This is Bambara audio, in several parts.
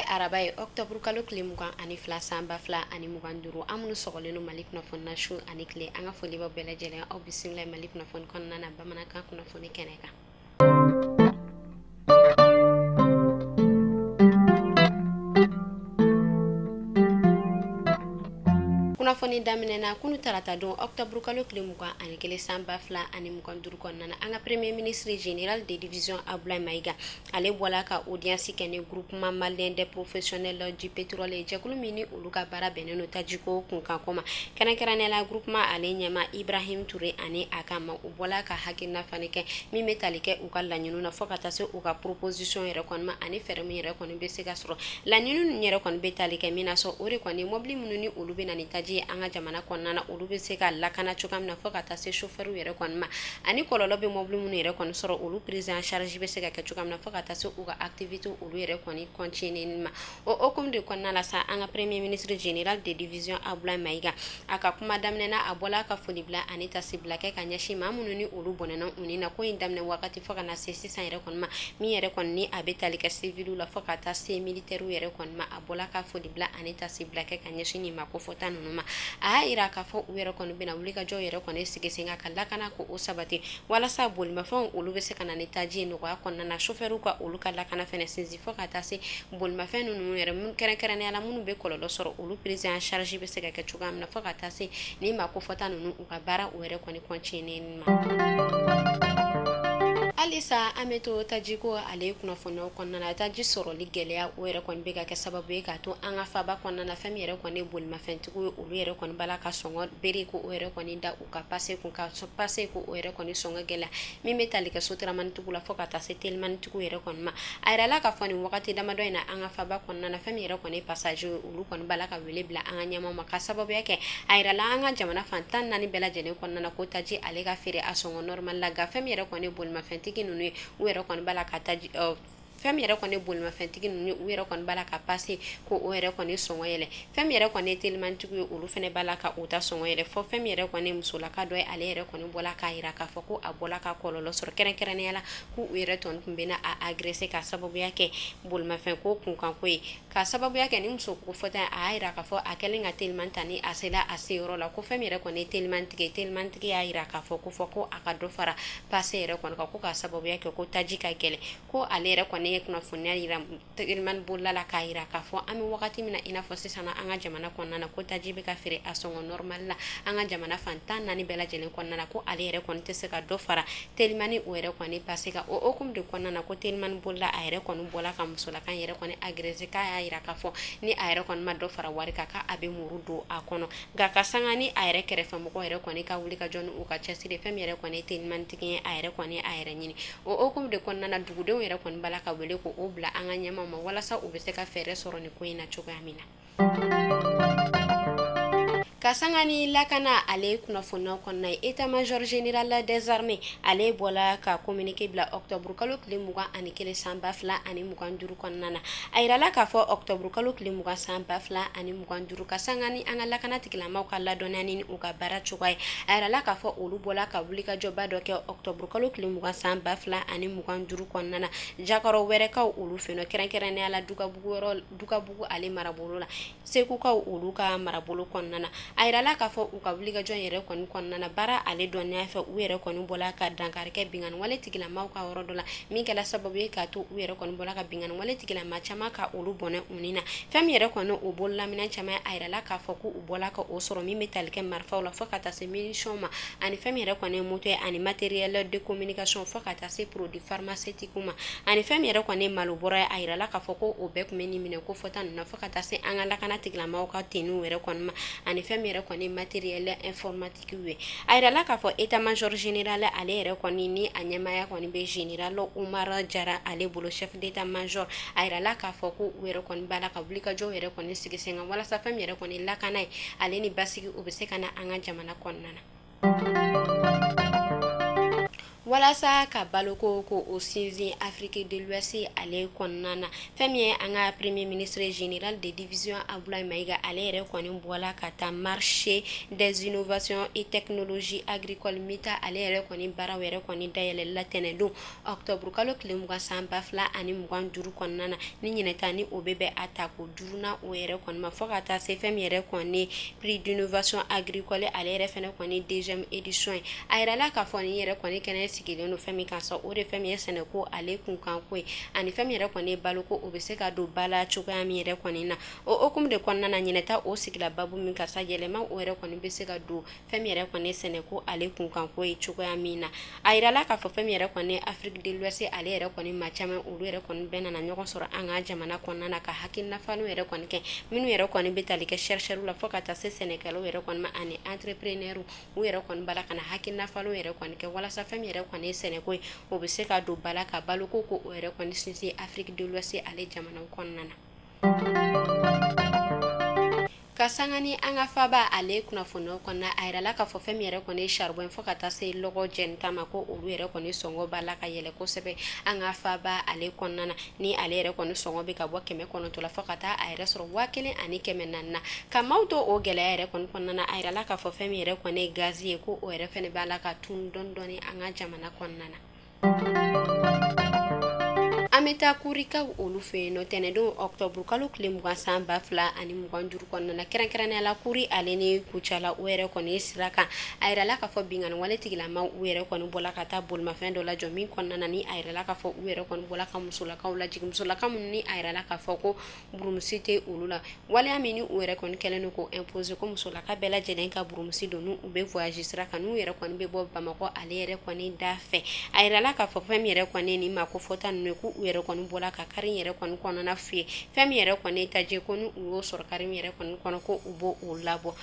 araba ye octobre kalo tile 22 sanba 2025 amunu sɔgɔlen no Mali kunnafoni na su ani tile an ka foli bɛ bɛɛ lajɛlen aw bisimila Mali kunnafoni kɔnɔna na bamanankan kunnafoni kɛnɛ kan. Kunnafoni daminɛna kunu tarata don octobre kalo tile 21 sanba 2025 kɔnɔna an ka premier ministre général de division Abdoulaye Maïga ale bɔla ka audience kɛ ni groupement malien des professionnels du pétrole jɛkulu min ni olu ka baara bɛnnen no tajiko kunkanko ma kɛrɛnkɛrɛnnenya groupement ale ɲɛma Ibrahim Touré ani a ka ma u bɔla ka hakilina fani kɛ min bɛ tali kɛ u ka laɲiniw na fɔ ka taa se u ka proposition yɛrɛ kɔni ma ani fɛɛrɛ min yɛrɛ kɔni bɛ se ka sɔrɔ laɲiniw yɛrɛ kɔni bɛ tali kɛ min na sɔ o de kɔni mobili minnu ni olu bɛ na ni taji an ka jamana kɔnɔna na olu bɛ se ka lakana cogoya min na fɔ ka taa se chauffeur yɛrɛ kɔni ma ani kɔlɔlɔ bɛ mobili minnu yɛrɛ kɔni sɔrɔ olu prise en charge bɛ se ka kɛ cogoya min na fɔ ka taa se u ka activité olu yɛrɛ kɔni continuer ma o hokumu de kɔnɔna la sa an ka premier ministre général de division Abdoulaye Maïga a ka kuma daminɛna a bɔla ka foli bila ani tasi bila kɛ ka ɲɛsin maa minnu ni olu bɔnɛna u ni na ko in daminɛ wagati fɔ ka na se sisan yɛrɛ kɔni ma min yɛrɛ kɔni ni a bɛ tali kɛ civil la fɔ ka taa se militaire yɛrɛ kɔni ma a bɔla ka foli bila ani tasi bila kɛ ka ɲɛsin nin ma ko fɔta ninnu ma a y'a yira k'a fɔ u yɛrɛ kɔni bɛna wuli ka jɔ yɛrɛ kɔni sigi sen ka lakana ko o sabati walasa bolimafɛnw olu bɛ se ka na ni taji ye nɔgɔya kɔnɔna na chauffeur ka olu ka lakana fɛnɛ sinsin fɔ ka taa se bolimafɛn ninnu yɛrɛ mun kɛrɛnkɛrɛnnenya la minnu bɛ kɔlɔlɔ sɔrɔ olu prise en charge bɛ se ka kɛ cogoya min na fɔ ka taa se ni ma ko fɔta ninnu u ka baara o yɛrɛ kɔni continuer ma. Alisa an bɛ to tajiko ale kunnafoniyaw kɔnɔna na taji sɔrɔli gɛlɛya o yɛrɛ kɔni bɛ ka kɛ sababu ye k'a to an ka faba kɔnɔna na fɛn min yɛrɛ kɔni bolimafɛntigiw ye olu yɛrɛ kɔni bala ka sɔngɔ bere ko o yɛrɛ kɔni da u ka passe kun ka passe ko o yɛrɛ kɔni sɔngɔ gɛlɛya min bɛ tali kɛ sotramanitigiw la fɔ ka taa se telimanitigiw yɛrɛ kɔni ma a yirala k'a fɔ nin wagati damadɔ in na an ka faba kɔnɔna na fɛn min yɛrɛ kɔni passager olu kɔni bala ka wele bila an ka ɲɛmaw ma ka sababuya kɛ a yirala an ka jamana fan 14 bɛɛ lajɛlen kɔnɔna na ko taji ale ka feere a sɔngɔ normal la nka fɛn min yɛrɛ kɔni bolimafɛntigi ninnu ye u yɛrɛ kɔni bala ka taji fɛn min yɛrɛ kɔni bolimafɛntigi ninnu u yɛrɛ kɔni bala ka passe ko o yɛrɛ kɔni sɔngɔ yɛlɛ fɛn min yɛrɛ kɔni telimantigi ye olu fɛnɛ bala ka u ta sɔngɔ yɛlɛ fɔ fɛn min yɛrɛ kɔni musolaka dɔ ye ale yɛrɛ kɔni bɔla k'a yira k'a fɔ ko a bɔla ka kɔlɔlɔ sɔrɔ kɛrɛnkɛrɛnnenya la ko u yɛrɛ tɔni kun bɛna a agressé ka sababuya kɛ bolimafɛn ko kunkanko ye ka sababuya kɛ ni muso ko fɔta a y'a yira k'a fɔ a kɛlen ka teliman ta ni a sela a se yɔrɔ la ko fɛn min yɛrɛ kɔni telimantigi y'a yira k'a fɔ ko fɔ ko a ka dɔ fara passe yɛrɛ kɔni kan ko ka sababuya kɛ ko taji ka gɛlɛ ko ale yɛrɛ kɔni ye kunnafoniya yira telimani bolila la k'a yira k'a fɔ an bɛ wagati min na i n'a fɔ sisan an ka jamana kɔnɔna na ko taji bɛ ka feere a sɔngɔ normal la an ka jamana fan 14 bɛɛ lajɛlen kɔnɔna na ko ale yɛrɛ kɔni tɛ se ka dɔ fara telimani o yɛrɛ kɔni passe ka o hokumu de kɔnɔna na ko telimani bolila a yɛrɛ kɔni bɔla ka musolakan yɛrɛ kɔni agressé k'a y'a yira k'a fɔ ni a yɛrɛ kɔni ma dɔ fara wari kan k'a bɛ muru don a kɔnɔ nka ka sanga ni a yɛrɛ kɛrɛfɛ mɔgɔ yɛrɛ kɔni ka wuli ka jɔ ni u ka cɛsiri fɛn min yɛrɛ kɔni ye telimanitigi ye a yɛrɛ kɔni a yɛrɛ ɲini o hokumu de kɔnɔna na dugudenw yɛrɛ kɔni bala ka wele ko o bila an ka ɲɛmaw ma walasa u bɛ se ka fɛɛrɛ sɔrɔ nin ko in na cogoya min na. Ka sanga ni lakana ale kunnafoniyaw kɔnɔna ye état major général des armées ale bɔla ka communiqué bila octobre kalo tile 21 san 2025 kɔnɔna na a yirala k'a fɔ octobre kalo tile 20 san 2025 ka sanga ni an ka lakana tigilamaw ka ladɔnniya ni u ka baara cogoya ye a yirala k'a fɔ olu bɔla ka wulikajɔba dɔ kɛ octobre kalo tile 20 san 2025 kɔnɔna na jakɔrɔ wɛrɛkaw olu fɛnɛ kɛrɛnkɛrɛnnenya la dugabugu ale marabolo la segukaw olu ka marabolo kɔnɔna na a yirala k'a fɔ u ka wulikajɔ yɛrɛ kɔni kɔnɔna na baara ale dɔnniya fɛ u yɛrɛ kɔni bɔla ka dankari kɛ binganni wale tigilamaw ka yɔrɔ dɔ la min kɛla sababu ye k'a to u yɛrɛ kɔni bɔla ka binganni wale tigilama caman ka olu bɔnɛ u ni na fɛn min yɛrɛ kɔni o bololaminɛ caman a yirala k'a fɔ ko u bɔla ka o sɔrɔ min bɛ tali kɛ marifaw la fɔ ka taa se munition ma ani fɛn min yɛrɛ kɔni ye moto ye ani matériel de communication fɔ ka taa se produit pharmaceutique ma ani fɛn min yɛrɛ kɔni ye malo bɔra ye a yirala k'a fɔ ko o bɛɛ kun bɛ nin minɛ ko fɔta ninnu na fɔ ka taa se an ka lakana tigilamaw ka tenniw yɛrɛ kɔni ma ani fɛn min yɛrɛ kɔni matériel informatique ye a yirala k'a fɔ état major général ale yɛrɛ kɔni ni a ɲɛmaya kɔni bɛ général Umar Jara ale bolo chef d'état major a yirala k'a fɔ ko u yɛrɛ kɔni bala ka wulikajɔ yɛrɛ kɔni sigi sen kan walasa fɛn min yɛrɛ kɔni lakana ye ale ni basigi o bɛ se ka na an ka jamana kɔnɔna na walasa ka baloko ko o sinzin Afrique de l'Ouest ale kɔnɔna fɛn min ye an ka premier ministre général de division Abdoulaye Maïga ale yɛrɛ kɔni bɔla ka taa marché des innovations et technologies agricoles MITA ale yɛrɛ kɔni baaraw yɛrɛ kɔni dayɛlɛ la tɛnɛndon octobre kalo tile 20 san 2025 kɔnɔna na ni ɲinɛta ni o bɛ a ta ko duruna o yɛrɛ kɔni ma fɔ ka taa se fɛn min yɛrɛ kɔni prix d'innovation agricole ale yɛrɛ fɛnɛ kɔni deuxième édition a yirala k'a fɔ ni yɛrɛ kɔni kɛnɛ sigilen no fɛn min kan sa o de fɛn min ye sɛnɛko ale kunkan ko ye ani fɛn min yɛrɛ kɔni baloko o bɛ se ka don bala cogoya min yɛrɛ kɔni na o hukumu de kɔnɔna na ɲinɛta o sigila babu min ka sa yɛlɛma o yɛrɛ kɔni bɛ se ka don fɛn min yɛrɛ kɔni sɛnɛko ale kunkan ko ye cogoya min na a yirala k'a fɔ fɛn min yɛrɛ kɔni Afrique de l'Ouest ale yɛrɛ kɔni ma caman olu yɛrɛ kɔni bɛɛ nana ɲɔgɔn sɔrɔ an ka jamana kɔnɔna na ka hakilina faniw yɛrɛ kɔni kɛ minnu yɛrɛ kɔni bɛ tali kɛ chercheurs la fo ka taa se sɛnɛkɛlaw yɛrɛ kɔni ma ani entrepreneurs u yɛrɛ kɔni bala kana hakilina faniw yɛrɛ kɔni kɛ walasa fɛn min yɛrɛ kɔni ye sɛnɛko ye o bɛ se ka don bala ka baloko ko o yɛrɛ kɔni sinsin Afrique de l'Ouest ale jamanaw kɔnɔna na ka sanga ni an ka faba ale kunnafoniyaw kɔnɔna a yirala k'a fɔ fɛn min yɛrɛ kɔni ye charbon fo ka taa se lɔgɔ jɛni ta ma ko olu yɛrɛ kɔni sɔngɔ b'a la ka yɛlɛ kosɛbɛ an ka faba ale kɔnɔna na ni ale yɛrɛ kɔni sɔngɔ bɛ ka bɔ 900 la fo ka taa a yɛrɛ sɔrɔ 1400 na ka maaw to o gɛlɛya yɛrɛ kɔni kɔnɔna na a yirala k'a fɔ fɛn min yɛrɛ kɔni ye gazi ye ko o yɛrɛ fɛnɛ b'a la ka tunu dɔɔni an ka jamana kɔnɔna na Ameta kurika olu fe no tɛnɛndon octobre kalo tile 20 san 2025 kɔnɔna na kɛrɛnkɛrɛnnenya la kuri ale ni kucala o yɛrɛ kɔni sira kan a yirala k'a fɔ bingani wale tigilama u yɛrɛ kɔni bɔla ka taa bolimafɛn dɔ la jɔ min kɔnɔna na ni a yirala k'a fɔ u yɛrɛ kɔni bɔla ka musolakaw lajigin musolaka minnu ni a yirala k'a fɔ ko burumusi tɛ olu la waleya min ni u yɛrɛ kɔni kɛlen no ko imposer ko musolaka bɛɛ lajɛlen ka burumusi don n'u bɛ voyage sira kan n'u yɛrɛ kɔni bɛ bɔ Bamakɔ ale yɛrɛ kɔni da fɛ a yirala k'a fɔ fɛn min yɛrɛ kɔni ni ma ko fɔta ninnu ko u yɛrɛ kɔni bɔla ka kari yɛrɛ kɔni kɔnɔna fie fɛn min yɛrɛ kɔni taje ko ni u y'o sɔrɔ kari yɛrɛ kɔni kɔnɔ ko u b'o o labɔ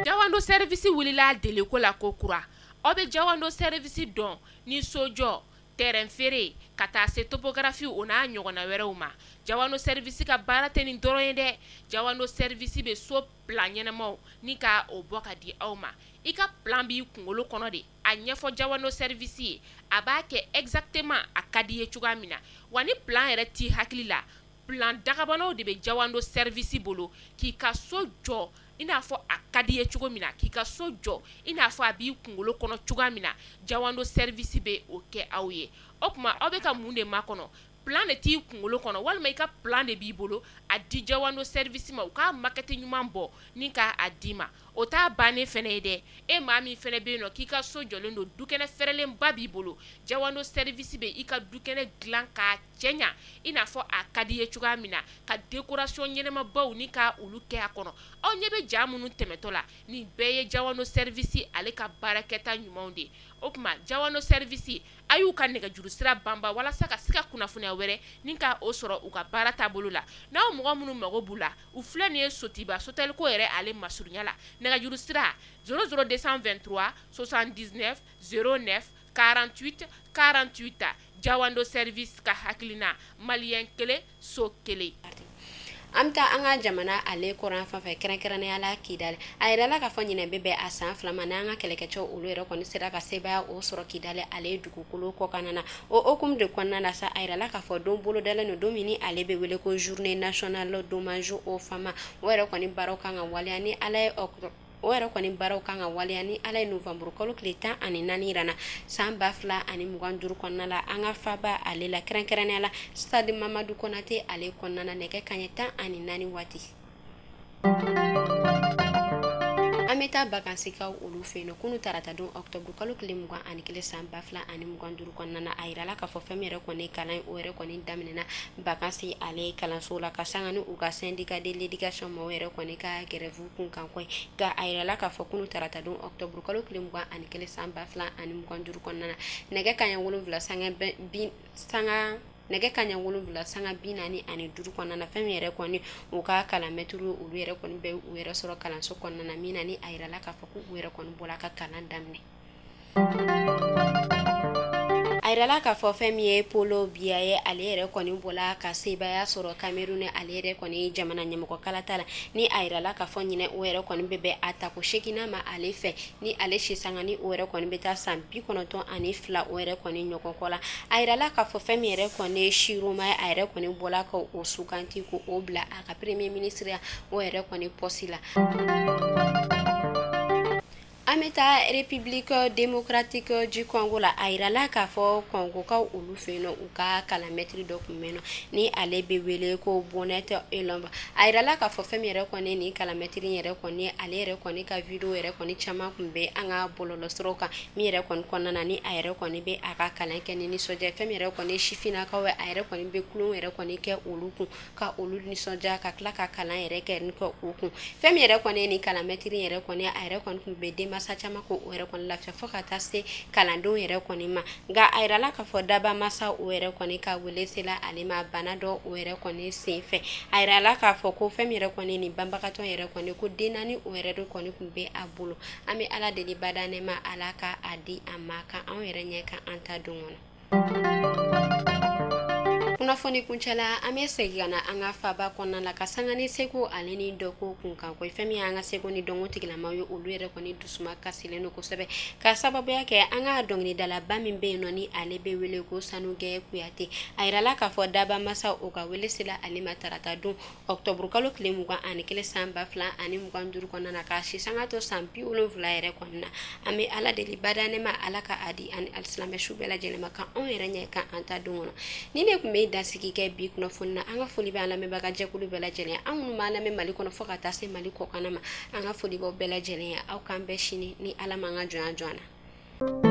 Jawando service wulila dele ko la ko kura o be Jawando service dɔn ni sojɔ terrain feere ka taa se topographie o n'a ɲɔgɔnna wɛrɛw ma Jawando service ka baara tɛ nin dɔrɔn ye dɛ Jawando service bɛ so plan ɲɛnamaw ni ka o bɔ ka di aw ma i ka plan b'i kunkolo kɔnɔ de a ɲɛfɔ Jawando service ye a b'a kɛ exactement a ka di ye cogoya min na wa ni plan yɛrɛ t'i hakili la plan dagabanaw de bɛ Jawando service bolo k'i ka so jɔ i n'a fɔ a ka di ye cogo min na k'i ka so jɔ i n'a fɔ a b'i kunkolo kɔnɔ cogoya min na Jawando service bɛ o kɛ aw ye o tuma aw bɛ ka mun de makɔnɔ plan de t'i kunkolo kɔnɔ walima i ka plan de b'i bolo a di Jawando service ma u ka maquette ɲuman bɔ ni ka a di ma o t'a bannen fɛnɛ ye dɛ e maa min fɛnɛ bɛ yen nɔ k'i ka so jɔlen don dukɛnɛ fɛrɛlenba b'i bolo Jawando service bɛ i ka dukɛnɛ dilan k'a cɛ ɲa i n'a fɔ a ka di ye cogoya min na ka décoration ɲɛnamabaw ni ka olu kɛ a kɔnɔ aw ɲɛ bɛ ja minnu tɛmɛtɔ la nin bɛɛ ye Jawando service ale ka baarakɛta ɲumanw de o tuma Jawando service a y'u ka nɛgɛjuru sira banba walasa ka se ka kunnafoniya wɛrɛ ni ka o sɔrɔ u ka baara taabolo la n'aw mɔgɔ minnu mago b'u la u filɛ nin ye Sotiba Sotelko yɛrɛ ale masurunya la nɛgɛjuru sira 00223 79 09 48 48 Jawando service ka hakilina malien kelen so kelen amta anga jamana ale koran fa fa kɛrɛnkɛrɛnnenya la Kidali a yirala k'a fɔ ɲinɛ bɛ a san 2 ma n'an ka kɛlɛkɛcɛw olu yɛrɛ kɔni sera ka sebaya o sɔrɔ Kidali ale dugukolo kɔkanna na o hukumu de kɔnɔna la sa a yirala k'a fɔ don bolo dalen no don min ale bɛ wele ko journée nationale d'hommage aux femmes o yɛrɛ kɔni baaraw kan ka waleya ni ala ye o yɛrɛ kɔni baaraw kan ka waleya ni ala ye novembre kalo tile 14 yirana san 2025 kɔnɔna la an ka faba ale la kɛrɛnkɛrɛnnenya la stade Mamadu Konate ale kɔnɔna na nɛgɛ kanɲɛ 14 waati an bɛ taa bakansikaw olu fɛ yen nɔ kunu tarata don octobre kalo tile 21 san 2025 kɔnɔna na a yirala k'a fɔ fɛn min yɛrɛ kɔni kalan o yɛrɛ kɔni daminɛna bakansi ale kalanso la ka sanga ni u ka syndicat de l'éducation ma o yɛrɛ kɔni ka grève kunkan ko nka a yirala k'a fɔ kunu tarata don octobre kalo tile 21 san 2025 kɔnɔna na nɛgɛ kanɲɛ 7 nɛgɛ kanɲɛ 7 sanga 45 kɔnɔna na fɛn min yɛrɛ kɔni u ka kalanmɛturu olu yɛrɛ kɔni bɛ u yɛrɛ sɔrɔ kalanso kɔnɔna na min na ni a yirala k'a fɔ ko u yɛrɛ kɔni bɔra ka kalan daminɛ a Ayrala ka fɔ fɛn min ye Polo Biya ye ale yɛrɛ kɔni bɔla ka sebaya sɔrɔ Cameroun ale yɛrɛ kɔni jamana ɲɛmɔgɔ kalata la ni ayrala ka fɔ ɲinɛ o yɛrɛ kɔni bɛ ata ko shekina ma ale fɛ ni ale sisanga ni o yɛrɛ kɔni bɛ taa san 92 o yɛrɛ kɔni ɲɔgɔn kɔ la ayrala ka fɔ fɛn min yɛrɛ kɔni Shiroma ye a yɛrɛ kɔni bɔla ka o suganti ko o bila a ka premier ministre o yɛrɛ kɔni poste la Ameta République démocratique du Congo la ayrala ka fɔ Congo ka olu feno u ka kalametri dɔ kun meno ni ale be wele ko Bonnet Elomba ayrala ka fɔ fɛn yɛrɛ kɔni ni kalametri yɛrɛ kɔni ale yɛrɛ kɔni ka video yɛrɛ kɔni caman kun be an ka bololɔ sɔrɔ kan mi yɛrɛ kɔni kɔnɔna ni a yɛrɛ kɔni be a ka kalan kɛ ni nisɔndiya fɛn yɛrɛ kɔni sifinakaw a yɛrɛ kɔni be kulon yɛrɛ kɔni kɛ olu kun ka olu nisɔndiya ka tila ka kalan yɛrɛ kɛ ni ko u kun fɛn yɛrɛ kɔni ni kalametri yɛrɛ kɔni a yɛrɛ kɔni kun be masa caman ko o yɛrɛ kɔni lafiya fo ka taa se kalandenw yɛrɛ kɔni ma nka a yirala ka fɔ daba masa o yɛrɛ kɔni ka wele sela ale ma bana dɔ o yɛrɛ kɔni senfɛ a yirala k'a fɔ ko fɛn yɛrɛ kɔni ni banbagatɔ yɛrɛ kɔni ko den naani o yɛrɛ de kɔni kun bɛ a bolo an bɛ ala deli bada ne ma ala ka a di a ma ka anw yɛrɛ ɲɛ ka an ta don kɔnɔ kunnafoni kuncɛla an bɛ segin ka na an ka faba kɔnɔna la ka sanga ni seko ale ni dɔko kun kan ko fɛn min an ka seko ni dɔnko tigilamaw ye olu yɛrɛ kɔni dusuma kasilen don kosɛbɛ ka sababuya kɛ an ka dɔnkilidalaba min bɛ yen nɔ ni ale bɛ wele ko Sanugɛ Kuyate a yirala k'a fɔ daba masa o ka wele sela ale ma tarata don octobre kalo tile 21 san 2025 kɔnɔna na ka si sanga to san 70 yɛrɛ kɔnɔna na an bɛ ala deli bada ne ma ala ka adi ani alisimɛ su bɛɛ lajɛlen ma kan anw yɛrɛ ɲɛ kan an ta don kɔnɔ ni ne kun bɛ dasigi kɛ bi kunnafoni na an ka foli bɛ an lamɛnbaga jɛkulu bɛɛ lajɛlen an minnu b'an lamɛn Mali kɔnɔ fo ka taa se Mali kɔkan na ma an ka foli b'aw bɛɛ lajɛlen aw k'an bɛɛ sini ni ala man ka jɔnya jɔna